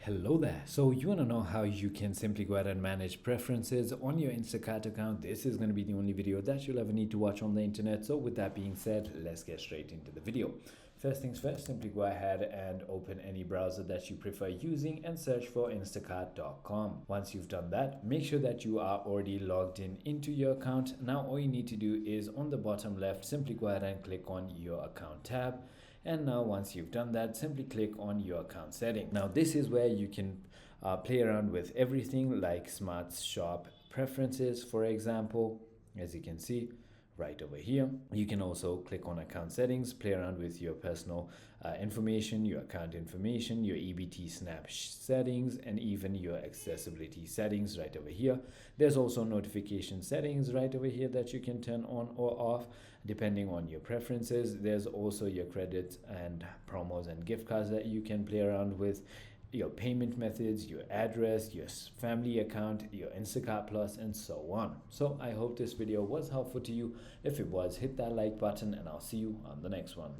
Hello there. So you want to know how you can simply go ahead and manage preferences on your Instacart account? This is going to be the only video that you'll ever need to watch on the internet. So with that being said, let's get straight into the video. First things first, simply go ahead and open any browser that you prefer using and search for instacart.com. Once you've done that, make sure that you are already logged in into your account. Now all you need to do is on the bottom left, simply go ahead and click on your account tab. And now once you've done that, simply click on your account setting. Now this is where you can play around with everything like smart shop preferences, for example. As you can see right over here, you can also click on account settings, play around with your personal information, your account information, your EBT snap settings, and even your accessibility settings right over here. There's also notification settings right over here that you can turn on or off depending on your preferences. There's also your credits and promos and gift cards that you can play around with, your payment methods, your address, your family account, your Instacart Plus, and so on. So I hope this video was helpful to you. If it was, hit that like button and I'll see you on the next one.